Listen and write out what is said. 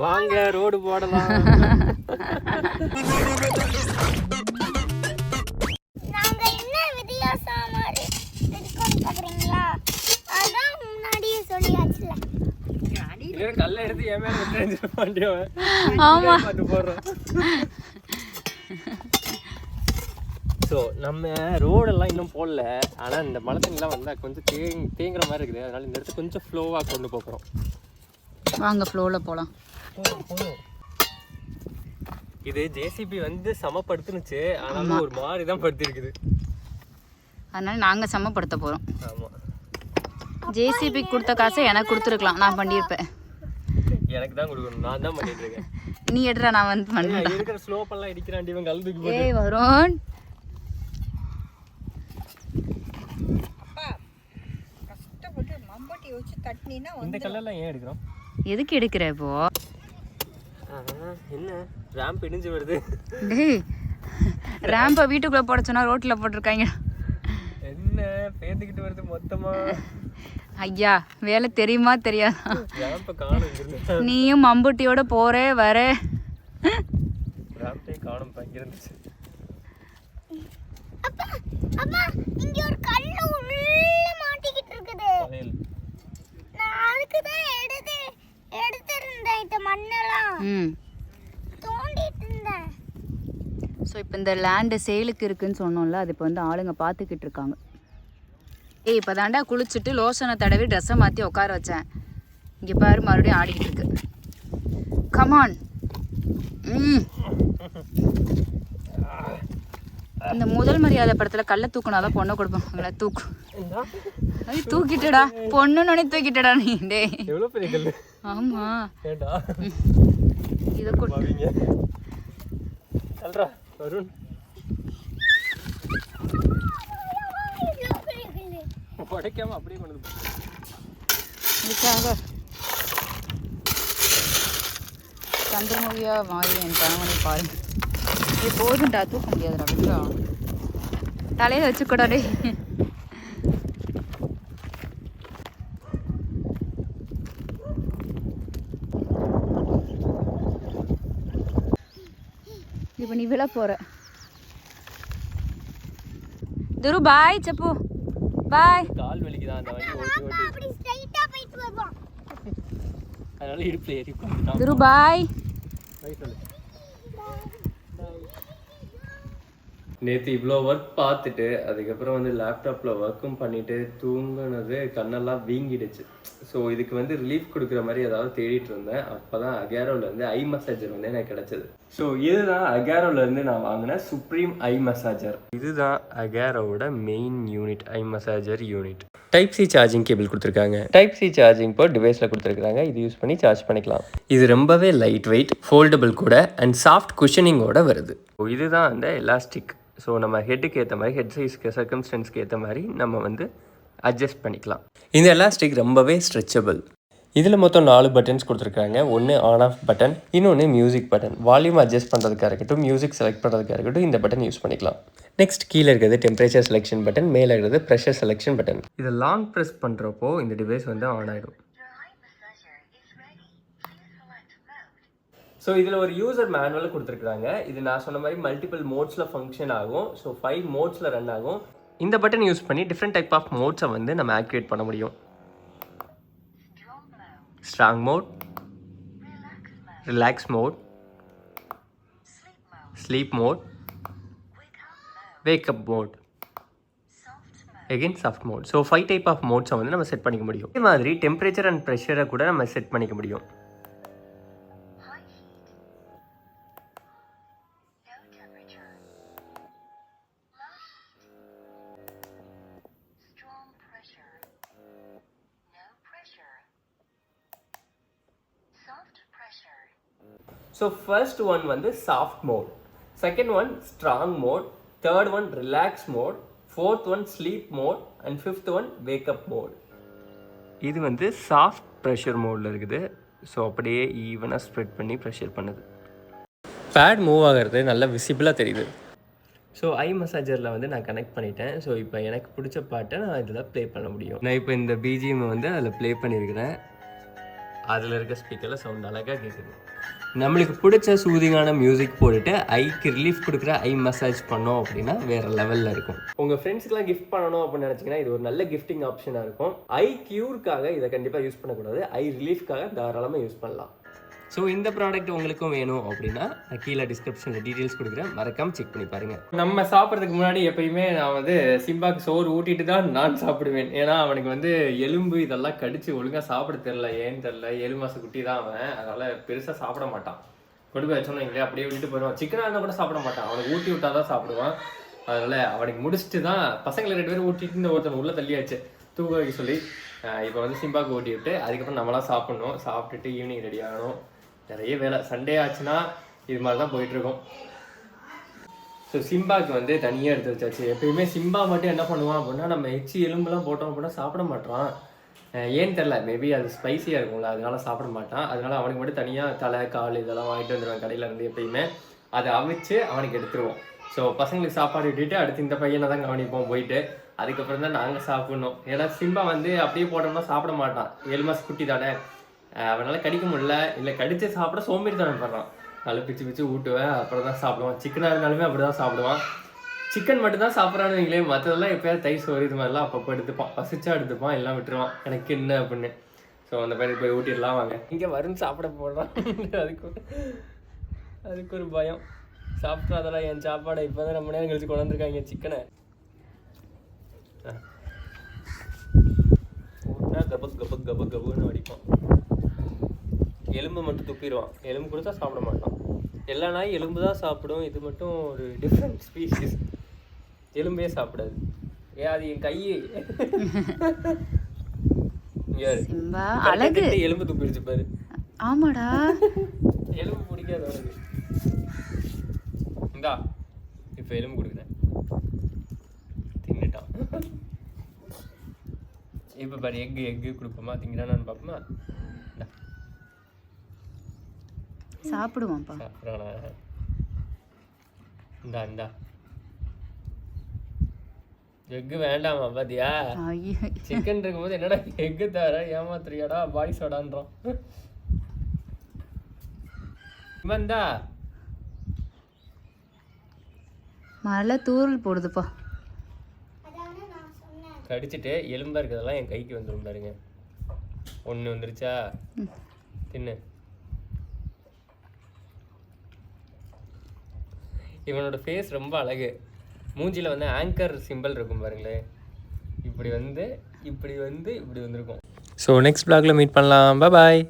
வாங்க ரோடு போடலாம். நாங்க என்ன வித்தியாசமா இருக்கோம் பாக்குறீங்களா? அதான் முன்னாடியே சொல்லியாச்சுல. கல்ல எடுத்து என் மேல விட்டுற மாட்டேன். ஆமா போடுறோம். ஸோ நம்ம ரோடெல்லாம் இன்னும் போடல. ஆனால் இந்த மழை தண்ணிலாம் வந்தால் கொஞ்சம் தேங்குற மாதிரி இருக்குது. அதனால இந்த இடத்துக்கு கொஞ்சம் ஃப்ளோவாக கொண்டு போகிறோம். வாங்க ஃப்ளோவில் போகலாம். இது ஜேசிபி வந்து சமப்படுத்துனுச்சு, ஆனாலும் ஒரு மாதிரி தான் படுத்திருக்குது. அதனால நாங்கள் சமப்படுத்த போகிறோம். ஆமாம், ஜேசிபி கொடுத்த காசை எனக்கு கொடுத்துருக்கலாம், நான் பண்ணியிருப்பேன். எனக்கு தான் கொடுக்கணும், நான் தான் பண்ணிட்டு இருக்கேன். நீ எடுறா, நான் வந்து பண்ணுறேன். இருக்கிற ஸ்லோப்பெல்லாம் இடிக்கிறான் இவன் கல் தூக்கி போட்டு. ஏய் வருண், இந்த கல்லெல்லாம் ஏன் எடுக்கிறோம்? எதுக்கு எடுக்கிற இப்போ? என்ன ரேம்ப் இடிஞ்சு வருது. டேய், ரேம்பை வீட்டுக்குள்ளே போட சொன்னால் ரோட்டில் போட்டிருக்காங்க. என்ன பேந்துக்கிட்டு வருது மொத்தமா? ஐயா வேலை தெரியுமா தெரியாதா? ரேம்பை காணும். நீயும் மம்புட்டியோட போற வர. ரேம்பே காணும் பங்கிருந்துச்சு. அப்பா அப்பா இங்க ஒரு கல்லு உள்ள மாட்டிக்கிட்டு இருக்குது. நான் அதுக்கு தான் எடுத்திருந்தேன் இந்த மண்ணெல்லாம். தோண்டிட்டு இருந்தேன். ஸோ இப்போ இந்த லேண்டு சேலுக்கு இருக்குன்னு சொன்னோம்ல, அது இப்போ வந்து ஆளுங்க பார்த்துக்கிட்டு இருக்காங்க. ஏய் இப்போ தாண்டா குளிச்சுட்டு லோஷனை தடவி ட்ரெஸ்ஸை மாற்றி உட்கார வச்சேன். இங்கே பாரு மறுபடியும் ஆடிக்கிட்டு இருக்கு. கமான். இந்த முதல் மரியாதை படத்தில் கல்லை தூக்குனாதான் பொண்ணை கொடுப்பாங்களா? தூக்கிட்டடா பொண்ணு நோனே தூக்கிட்டடா நீ. டே எவ்வளோ பெரிய கல். ஆமா இதை கொடுங்க. சொல்றா வருண், உடைக்காம அப்படியே கொண்டு இதுக்காக சந்திரமுகியா மாறி என் கணவனை பாருங்க. இது போதுண்டா, தூக்க முடியாதுடா, விடுறா. தலையில வச்சுக்கூடாடே. இப்போ நீ விழ போற. துரு பாய் செப்பு, பாய். கால் வலிக்குதான் அந்த வண்டி ஓட்டி ஓட்டி. அப்படி ஸ்ட்ரைட்டா போயிட்டு வருவோம். அதனால இடுப்புல ஏறி உட்கார்ந்துட்டான். துரு பாய். பை சொல்லு. நேற்று இவ்வளோ ஒர்க் பார்த்துட்டு அதுக்கப்புறம் வந்து லேப்டாப்பில் ஒர்க்கும் பண்ணிவிட்டு தூங்கினது கண்ணெல்லாம் வீங்கிடுச்சு. ஸோ இதுக்கு வந்து ரிலீஃப் கொடுக்குற மாதிரி ஏதாவது தேடிட்டு இருந்தேன். அப்போ தான் அகேரோலேருந்து ஐ மசாஜர் வந்து எனக்கு கிடச்சிது. ஸோ இதுதான் அகேரோலேருந்து நான் வாங்கின சுப்ரீம் ஐ மசாஜர். இதுதான் அகேரோவோட main unit, eye massager unit. Type C charging cable கொடுத்துருக்காங்க. டைப் சி சார்ஜிங் இப்போ டிவைஸில் கொடுத்துருக்காங்க. இது யூஸ் பண்ணி சார்ஜ் பண்ணிக்கலாம். இது ரொம்பவே லைட் வெயிட், ஃபோல்டபுள் கூட, அண்ட் சாஃப்ட் குஷனிங்கோட வருது. இதுதான் அந்த எலாஸ்டிக். ஸோ நம்ம ஹெட்டுக்கு ஏற்ற மாதிரி, ஹெட் சைஸ்க்கு சர்க்கம்ஸ்டன்ஸ்க்கு ஏற்ற மாதிரி நம்ம வந்து அட்ஜஸ்ட் பண்ணிக்கலாம். இந்த எலாஸ்டிக் ரொம்பவே ஸ்ட்ரெச்சபிள். இதில் மொத்தம் 4 பட்டன்ஸ் கொடுத்துருக்காங்க. ஒன்று ஆன் ஆஃப் பட்டன், இன்னொன்று மியூசிக் பட்டன். வால்யூம் அட்ஜஸ்ட் பண்ணுறதுக்காக இருக்கட்டும், மியூசிக் செலக்ட் பண்ணுறதுக்காக இருக்கட்டும், இந்த பட்டன் யூஸ் பண்ணிக்கலாம். நெக்ஸ்ட் கீழே இருக்கிறது டெம்பரேச்சர் செலெக்ஷன் பட்டன், மேலே இருக்கிறது ப்ரெஷர் செலெக்ஷன் பட்டன். இதை லாங் ப்ரெஸ் பண்ணுறப்போ இந்த டிவைஸ் வந்து ஆன் ஆகிடும். ஸோ இதில் ஒரு யூசர் மேனுவல் கொடுத்துருக்குறாங்க. இது நான் சொன்ன மாதிரி மல்டிபிள் மோட்ஸில் ஃபங்க்ஷன் ஆகும். ஸோ 5 மோட்ஸில் ரன் ஆகும். இந்த பட்டன் யூஸ் பண்ணி டிஃப்ரெண்ட் டைப் ஆஃப் மோட்ஸை வந்து நம்ம ஆக்டிவேட் பண்ண முடியும். Strong mode, relax mode, sleep mode, wake up mode, again soft mode. So 5 type of மோட்ஸை வந்து நம்ம செட் பண்ணிக்க முடியும். இதே மாதிரி டெம்பரேச்சர் அண்ட் ப்ரெஷரை கூட நம்ம செட் பண்ணிக்க முடியும். So first one வந்து soft mode, second one strong mode, third one relax mode, fourth one sleep mode, and fifth one wake up mode. இது வந்து soft pressure modeல இருக்குது. ஸோ அப்படியே ஈவனாக ஸ்ப்ரெட் பண்ணி ப்ரெஷர் பண்ணுது. பேட் மூவ் ஆகிறது நல்லா விசிபிளாக தெரியுது. ஸோ ஐ மசாஜரில் வந்து நான் கனெக்ட் பண்ணிட்டேன். ஸோ இப்போ எனக்கு பிடிச்ச பாட்டை நான் இதில் ப்ளே பண்ண முடியும். நான் இப்போ இந்த பிஜிஎம் வந்து அதில் ப்ளே பண்ணியிருக்கிறேன். அதில் இருக்க ஸ்பீக்கரில் சவுண்ட் அழகாக கேட்குது. நம்மளுக்கு பிடிச்ச சூதிங்கான மியூசிக் போட்டுட்டு ஐக்கு ரிலீஃப் கொடுக்குற ஐ மசாஜ் பண்ணோம் அப்படின்னா வேறு லெவலில் இருக்கும். உங்கள் ஃப்ரெண்ட்ஸ்க்குலாம் கிஃப்ட் பண்ணணும் அப்படின்னு நினச்சிங்கன்னா இது ஒரு நல்ல கிஃப்டிங் ஆப்ஷனாக இருக்கும். ஐ க்யூருக்காக இதை கண்டிப்பாக யூஸ் பண்ணக்கூடாது, ஐ ரிலீஃப்காக தாராளமாக யூஸ் பண்ணலாம். ஸோ இந்த ப்ராடக்ட் உங்களுக்கும் வேணும் அப்படின்னா நான் கீழே டிஸ்கிரிப்ஷனில் டீட்டெயில்ஸ் கொடுக்குறேன், மறக்காமல் செக் பண்ணி பாருங்கள். நம்ம சாப்பிட்றதுக்கு முன்னாடி எப்பயுமே நான் வந்து சிம்பாக்கு சோறு ஊட்டிட்டு தான் நான் சாப்பிடுவேன். ஏன்னா அவனுக்கு வந்து எலும்பு இதெல்லாம் கடிச்சு ஒழுங்காக சாப்பிட தெரில, ஏன்னு தெரில. 7 மாத குட்டி தான் அவன், அதனால் பெருசாக சாப்பிட மாட்டான். கொண்டு போய் வச்சோன்னா எங்களே அப்படியே விட்டுட்டு போயிடுவான். சிக்கனாக இருந்தால் கூட சாப்பிட மாட்டான், அவனுக்கு ஊட்டி விட்டால் தான் சாப்பிடுவான். அதனால் அவனுக்கு முடிச்சுட்டு தான் பசங்களை 2 பேரும் ஊட்டிட்டு இந்த ஒருத்தன் உள்ளே தள்ளியாச்சு தூக்க வைக்க சொல்லி. இப்போ வந்து சிம்பாக்கு ஊட்டி விட்டு அதுக்கப்புறம் நம்மளாம் சாப்பிட்ணும். சாப்பிட்டுட்டு ஈவினிங் ரெடி ஆகணும். நிறைய வேலை. சண்டே ஆச்சுன்னா இது மாதிரி தான் போயிட்டுருக்கோம். ஸோ சிம்பாக்கு வந்து தனியாக எடுத்து வச்சாச்சு. எப்பயுமே சிம்பா மட்டும் என்ன பண்ணுவான் அப்படின்னா நம்ம எச்சி எலும்புலாம் போட்டோம் அப்படின்னா சாப்பிட மாட்டான். ஏன்னு தெரில, மேபி அது ஸ்பைஸியாக இருக்கும்ல, அதனால சாப்பிட மாட்டான். அதனால அவனுக்கு மட்டும் தனியாக தலை கால் இதெல்லாம் வாங்கிட்டு வந்துடுவேன் கடையில் இருந்து. எப்பயுமே அதை அவிச்சு அவனுக்கு எடுத்துருவோம். ஸோ பசங்களுக்கு சாப்பாடு விட்டுட்டு அடுத்து இந்த பையனை தான் கவனிப்போம் போயிட்டு. அதுக்கப்புறம் தான் நாங்கள் சாப்பிட்ணும். ஏன்னா சிம்பா வந்து அப்படியே போட்டோம்னா சாப்பிட மாட்டான். 7 மாதம் குட்டி தானே, அவனால் கடிக்க முடியல. இல்லை கடிச்சு சாப்பிட சோம்பேறி தானே பண்ணுறான். நல்லா பிச்சு ஊட்டுவேன், அப்புறம் தான் சாப்பிடுவான். சிக்கனாக இருந்தாலுமே அப்படி தான் சாப்பிடுவான். சிக்கன் மட்டும் தான் சாப்பிட்றான்னு வைங்களே, மற்றதெல்லாம் எப்போயாவது தயிர் சோறு இது மாதிரிலாம் அப்பப்போ எடுத்துப்பான். பசிச்சா எடுத்துப்பான், எல்லாம் விட்டுருவான் எனக்கு என்ன அப்படின்னு. ஸோ அந்த பையனுக்கு போய் ஊட்டிடலாம் வாங்க. இங்கே வரும் சாப்பிட போடுறான். அதுக்கு ஒரு பயம். சாப்பிட்றா அதெல்லாம் என் சாப்பாடை இப்போ தான் ரொம்ப நேரம் கழிச்சு கொண்டு வந்திருக்காங்க சிக்கனை. ஊட்டினா கபுன்னு வடிப்பான். எலும்பு மட்டும் துப்பிடுவான். எலும்பு கொடுத்தா சாப்பிட மாட்டான். எல்லா நாயும் எலும்பு தான் சாப்பிடும், இது மட்டும் ஒரு டிஃப்ரெண்ட் ஸ்பீஷீஸ். எலும்பே சாப்பிடாது. அது என் கையே அழகு. எலும்பு துப்பிடுச்சு பாரு. ஆமாடா, எலும்பு பிடிக்காது அவனுக்கு. இந்தா இப்போ எலும்பு கொடுக்குறேன், தின்னுட்டான். இப்போ பாரு எக்கு கொடுப்போமா, திங்கிறானான்னு பார்ப்போமா. சாப்பிடுவான்ப்பா. சாப்பிட்றானா? இந்தா எக்கு வேண்டாமா பாத்தியா? சிக்கன் இருக்கும்போது என்னடா எக்கு தர ஏமாத்துறியாடா பாய் சோடான்றான். வந்தா மழை தூரல் போடுதுப்பா. கடிச்சிட்டு எலும்பா இருக்கிறதெல்லாம் என் கைக்கு வந்துடும் பாருங்க. ஒன்று வந்துருச்சா, தின்னு. இவனோட ஃபேஸ் ரொம்ப அழகு. மூஞ்சியில் வந்து ஆங்கர் சிம்பிள் இருக்கும் பாருங்களேன். இப்படி வந்திருக்கும். ஸோ நெக்ஸ்ட் ப்ளாகில் மீட் பண்ணலாம். பாய்.